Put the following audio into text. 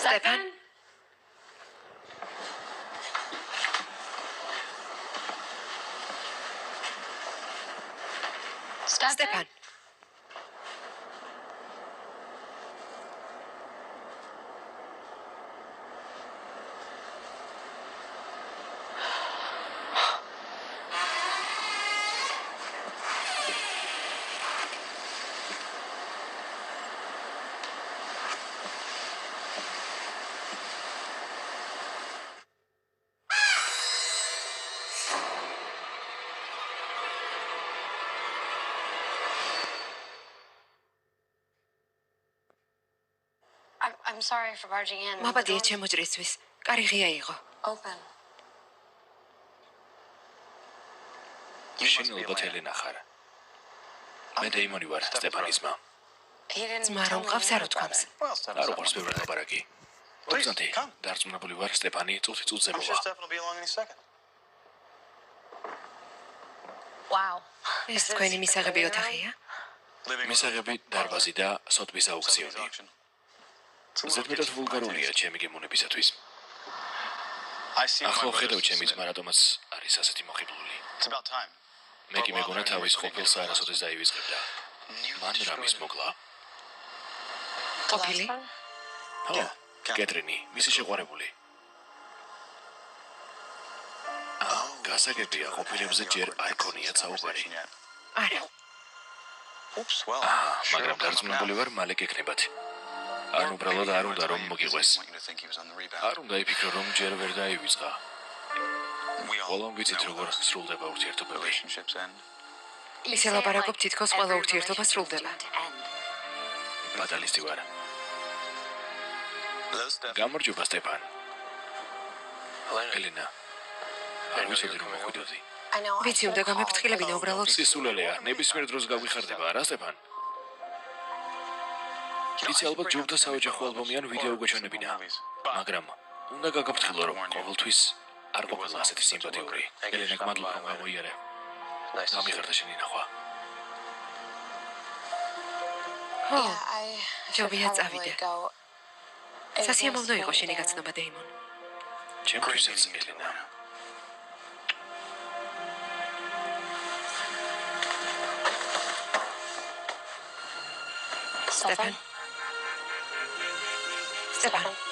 Stefan. Stefan. I'm sorry for barging in. მაბადია ჩემოჭრისთვის. კარი ღია იყო. Open. შენ ალბათ ელენა ხარ. მე დეიმონი ვარ, სტეფანის მამ. He didn't ძმა რომ ყავს არ უთქვამს. არ უყურს ბევრად ლაპარაკი. ოღონდ დარწმუნებული ვარ, სტეფანი წუთი-წუთზე მოვა. Wow. ეს თქვენი მისაღები ოთახია? მისაღები დარბაზი და სოტბის აუქციონი. ზედმეტად ვულგარულია ჩემი გემოვნებისათვის. ახლა ხედავ ჩემი ძმა რატომაც არის ასეთი მოხიბლული. მე კი მეგონა თავის ყოფილს არასოდეს დაივიწყებდა. მან რამის მოკლა? ყოფილი? ო, კეტრინი, მისი შეყვარებული. გასაგებია, ყოფილებზე ჯერ არ ქონიათ საუბარი. არა. მაგრამ დარწმუნებული ვარ, მალე გეკნებათ. არ უბრალოდ არ უნდა რომ მოგიყვეს. არ უნდა იფიქრო რომ ჯერ ვერ დაივიწყა. ყველამ ვიცით როგორ სრულდება ურთიერთობები. ისე ლაპარაკობ თითქოს ყველა ურთიერთობა სრულდება. ბატალისტი ვარ. გამარჯობა სტეფან. ელენა. არ ვიცოდი რომ მოხვიდოდი. ვიცი უნდა გამეფრთხილებინა უბრალოდ. სისულელეა, ნებისმიერ დროს გაგვიხარდება, არა სტეფან? იცი ალბათ ჯობდა საოჯახო ალბომი ან ვიდეო გვეჩვენებინა. მაგრამ უნდა გაგაფრთხილო რომ ყოველთვის არ ყოფილა ასეთი სიმპათიური. ელენა გმადლობა რომ გამოიარე. გამიხარდა შენი ნახვა. ხო, ჯობია წავიდე. სასიამოვნო იყო შენი გაცნობა, დეიმონ. ჩემთვისაც ელენა. Stefan. Stefan.